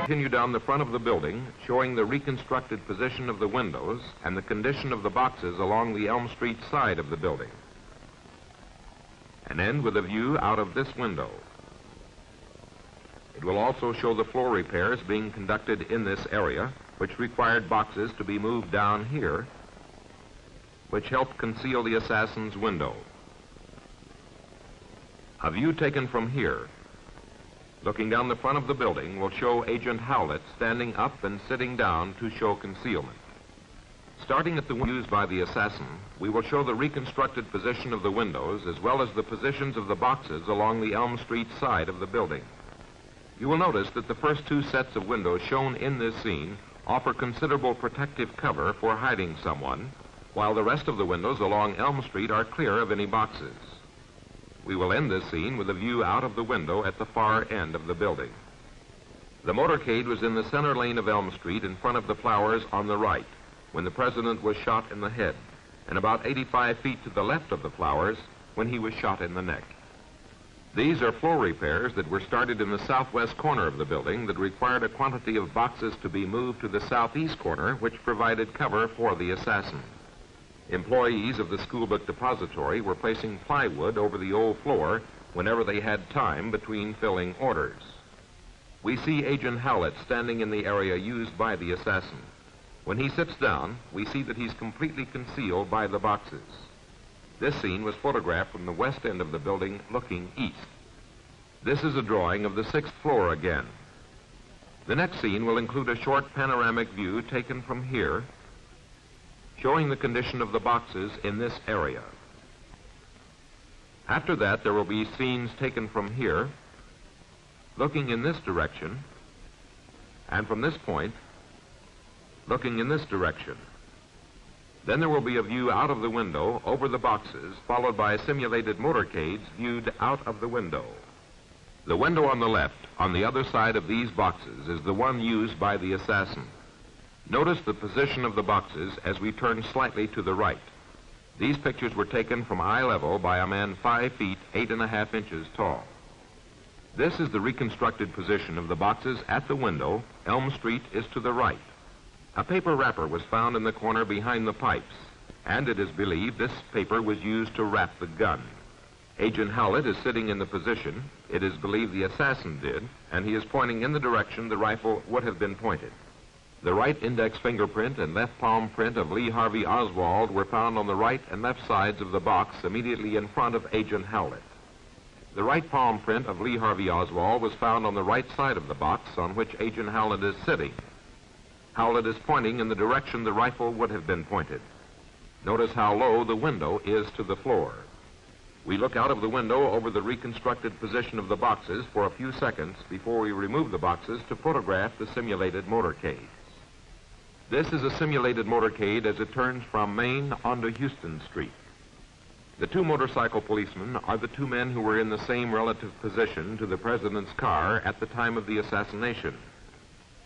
Continue down the front of the building, showing the reconstructed position of the windows and the condition of the boxes along the Elm Street side of the building. And end with a view out of this window. It will also show the floor repairs being conducted in this area, which required boxes to be moved down here, which helped conceal the assassin's window. A view taken from here, looking down the front of the building, will show Agent Howlett standing up and sitting down to show concealment. Starting at the window used by the assassin, we will show the reconstructed position of the windows as well as the positions of the boxes along the Elm Street side of the building. You will notice that the first two sets of windows shown in this scene offer considerable protective cover for hiding someone, while the rest of the windows along Elm Street are clear of any boxes. We will end this scene with a view out of the window at the far end of the building. The motorcade was in the center lane of Elm Street in front of the flowers on the right when the president was shot in the head, and about 85 feet to the left of the flowers when he was shot in the neck. These are floor repairs that were started in the southwest corner of the building that required a quantity of boxes to be moved to the southeast corner, which provided cover for the assassin. Employees of the schoolbook depository were placing plywood over the old floor whenever they had time between filling orders. We see Agent Howlett standing in the area used by the assassin. When he sits down, we see that he's completely concealed by the boxes. This scene was photographed from the west end of the building looking east. This is a drawing of the 6th floor again. The next scene will include a short panoramic view taken from here, showing the condition of the boxes in this area. After that, there will be scenes taken from here, looking in this direction, and from this point, looking in this direction. Then there will be a view out of the window over the boxes, followed by simulated motorcades viewed out of the window. The window on the left, on the other side of these boxes, is the one used by the assassin. Notice the position of the boxes as we turn slightly to the right. These pictures were taken from eye level by a man 5 feet, 8.5 inches tall. This is the reconstructed position of the boxes at the window. Elm Street is to the right. A paper wrapper was found in the corner behind the pipes, and it is believed this paper was used to wrap the gun. Agent Howlett is sitting in the position it is believed the assassin did, and he is pointing in the direction the rifle would have been pointed. The right index fingerprint and left palm print of Lee Harvey Oswald were found on the right and left sides of the box immediately in front of Agent Howlett. The right palm print of Lee Harvey Oswald was found on the right side of the box on which Agent Howlett is sitting. Howlett is pointing in the direction the rifle would have been pointed. Notice how low the window is to the floor. We look out of the window over the reconstructed position of the boxes for a few seconds before we remove the boxes to photograph the simulated motorcade. This is a simulated motorcade as it turns from Main onto Houston Street. The two motorcycle policemen are the two men who were in the same relative position to the president's car at the time of the assassination.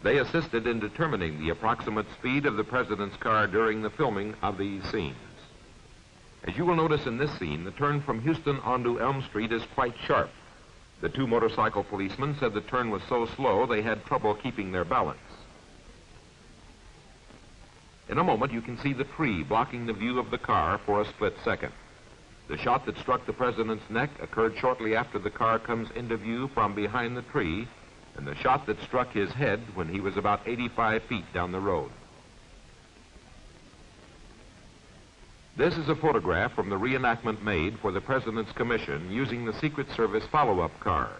They assisted in determining the approximate speed of the president's car during the filming of these scenes. As you will notice in this scene, the turn from Houston onto Elm Street is quite sharp. The two motorcycle policemen said the turn was so slow they had trouble keeping their balance. In a moment, you can see the tree blocking the view of the car for a split second. The shot that struck the president's neck occurred shortly after the car comes into view from behind the tree, and the shot that struck his head when he was about 85 feet down the road. This is a photograph from the reenactment made for the President's Commission using the Secret Service follow-up car.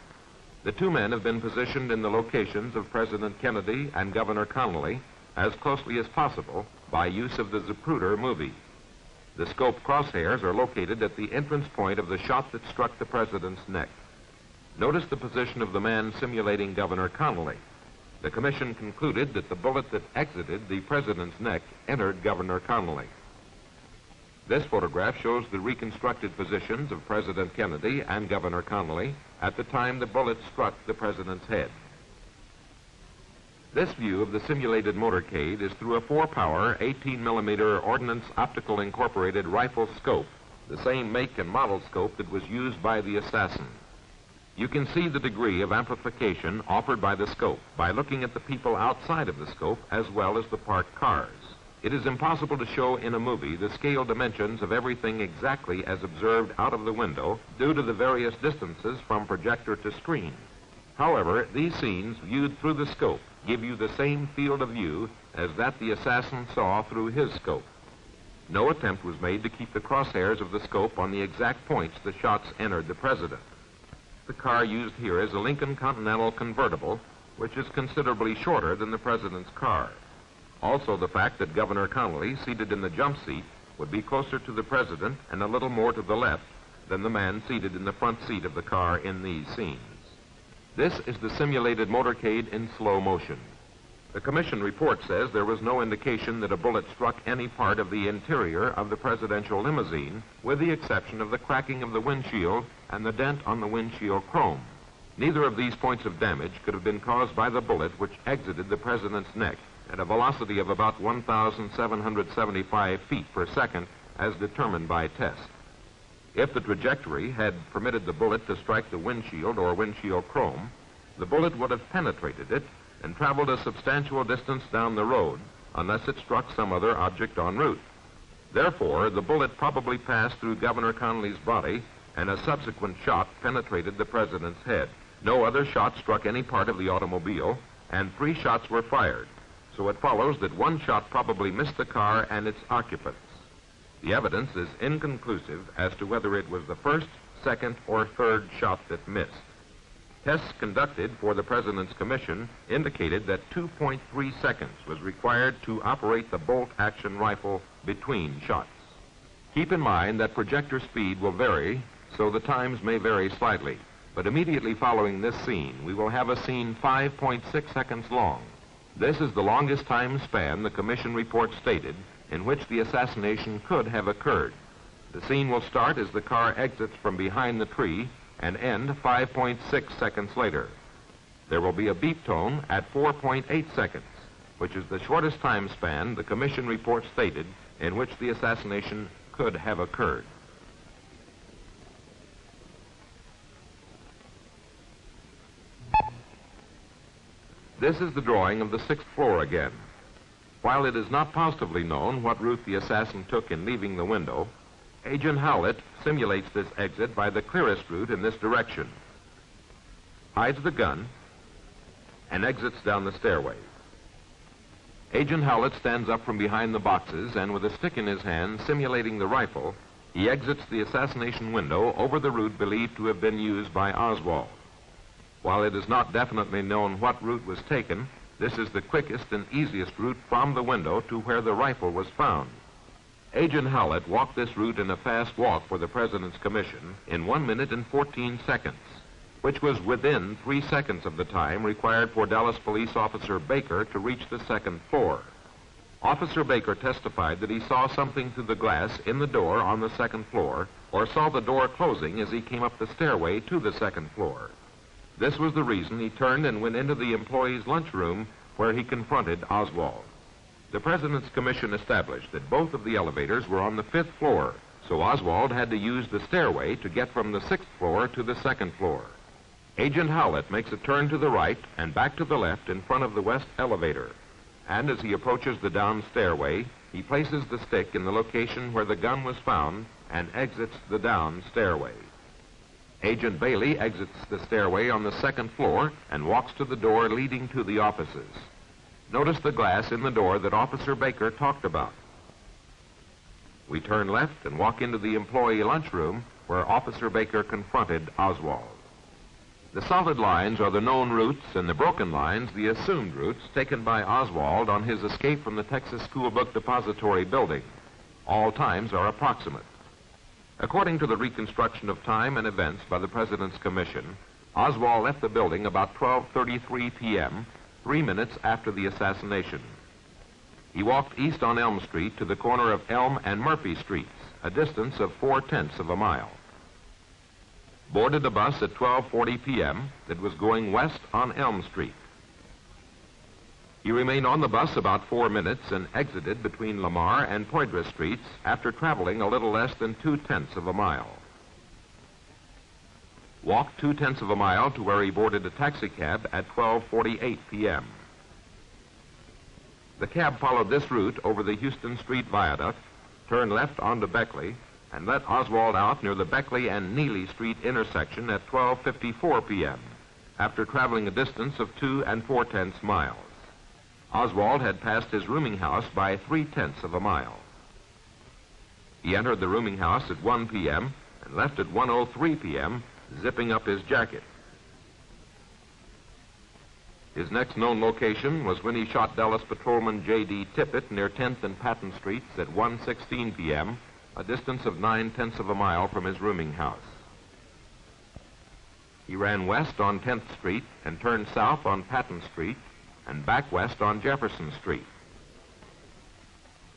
The two men have been positioned in the locations of President Kennedy and Governor Connally as closely as possible by use of the Zapruder movie. The scope crosshairs are located at the entrance point of the shot that struck the president's neck. Notice the position of the man simulating Governor Connally. The commission concluded that the bullet that exited the president's neck entered Governor Connally. This photograph shows the reconstructed positions of President Kennedy and Governor Connally at the time the bullet struck the president's head. This view of the simulated motorcade is through a 4-power, 18mm Ordnance Optical Incorporated rifle scope, the same make and model scope that was used by the assassin. You can see the degree of amplification offered by the scope by looking at the people outside of the scope as well as the parked cars. It is impossible to show in a movie the scale dimensions of everything exactly as observed out of the window due to the various distances from projector to screen. However, these scenes viewed through the scope give you the same field of view as that the assassin saw through his scope. No attempt was made to keep the crosshairs of the scope on the exact points the shots entered the president. The car used here is a Lincoln Continental convertible, which is considerably shorter than the president's car. Also, the fact that Governor Connolly, seated in the jump seat, would be closer to the president and a little more to the left than the man seated in the front seat of the car in these scenes. This is the simulated motorcade in slow motion. The commission report says there was no indication that a bullet struck any part of the interior of the presidential limousine, with the exception of the cracking of the windshield and the dent on the windshield chrome. Neither of these points of damage could have been caused by the bullet which exited the president's neck at a velocity of about 1,775 feet per second, as determined by test. If the trajectory had permitted the bullet to strike the windshield or windshield chrome, the bullet would have penetrated it and traveled a substantial distance down the road, unless it struck some other object en route. Therefore, the bullet probably passed through Governor Connolly's body, and a subsequent shot penetrated the president's head. No other shot struck any part of the automobile, and 3 shots were fired. So it follows that 1 shot probably missed the car and its occupants. The evidence is inconclusive as to whether it was the first, second, or third shot that missed. Tests conducted for the President's Commission indicated that 2.3 seconds was required to operate the bolt-action rifle between shots. Keep in mind that projector speed will vary, so the times may vary slightly. But immediately following this scene, we will have a scene 5.6 seconds long. This is the longest time span the Commission report stated in which the assassination could have occurred. The scene will start as the car exits from behind the tree and end 5.6 seconds later. There will be a beep tone at 4.8 seconds, which is the shortest time span the Commission report stated in which the assassination could have occurred. This is the drawing of the 6th floor again. While it is not positively known what route the assassin took in leaving the window, Agent Howlett simulates this exit by the clearest route in this direction, hides the gun, and exits down the stairway. Agent Howlett stands up from behind the boxes and with a stick in his hand simulating the rifle, he exits the assassination window over the route believed to have been used by Oswald. While it is not definitely known what route was taken, this is the quickest and easiest route from the window to where the rifle was found. Agent Howlett walked this route in a fast walk for the President's Commission in 1 minute and 14 seconds, which was within 3 seconds of the time required for Dallas Police Officer Baker to reach the 2nd floor. Officer Baker testified that he saw something through the glass in the door on the 2nd floor, or saw the door closing as he came up the stairway to the 2nd floor. This was the reason he turned and went into the employees' lunchroom where he confronted Oswald. The President's Commission established that both of the elevators were on the 5th floor, so Oswald had to use the stairway to get from the 6th floor to the 2nd floor. Agent Howlett makes a turn to the right and back to the left in front of the west elevator, and as he approaches the down stairway, he places the stick in the location where the gun was found and exits the down stairway. Agent Bailey exits the stairway on the 2nd floor and walks to the door leading to the offices. Notice the glass in the door that Officer Baker talked about. We turn left and walk into the employee lunchroom where Officer Baker confronted Oswald. The solid lines are the known routes and the broken lines the assumed routes taken by Oswald on his escape from the Texas School Book Depository building. All times are approximate. According to the reconstruction of time and events by the President's Commission, Oswald left the building about 12:33 p.m., 3 minutes after the assassination. He walked east on Elm Street to the corner of Elm and Murphy Streets, a distance of 4/10 of a mile. Boarded a bus at 12:40 p.m. that was going west on Elm Street. He remained on the bus about 4 minutes and exited between Lamar and Poydras Streets after traveling a little less than 2/10 of a mile. walked 2/10 of a mile to where he boarded a taxicab at 12:48 p.m. The cab followed this route over the Houston Street Viaduct, turned left onto Beckley, and let Oswald out near the Beckley and Neely Street intersection at 12:54 p.m., after traveling a distance of 2 4/10 miles. Oswald had passed his rooming house by 3/10 of a mile. He entered the rooming house at 1 p.m. and left at 1:03 p.m., zipping up his jacket. His next known location was when he shot Dallas patrolman J.D. Tippett near 10th and Patton Streets at 1:16 p.m., a distance of 9/10 of a mile from his rooming house. He ran west on 10th Street and turned south on Patton Street and back west on Jefferson Street.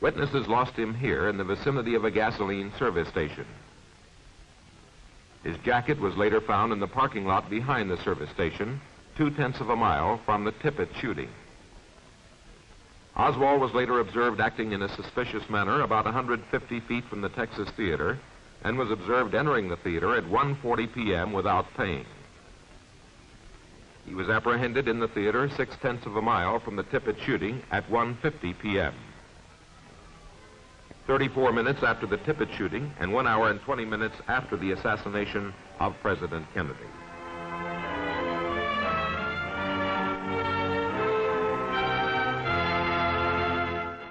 Witnesses lost him here in the vicinity of a gasoline service station. His jacket was later found in the parking lot behind the service station, 2/10 of a mile from the Tippett shooting. Oswald was later observed acting in a suspicious manner about 150 feet from the Texas Theater and was observed entering the theater at 1:40 p.m. without paying. He was apprehended in the theater 6/10 of a mile from the Tippett shooting at 1:50 p.m. 34 minutes after the Tippett shooting and 1 hour and 20 minutes after the assassination of President Kennedy.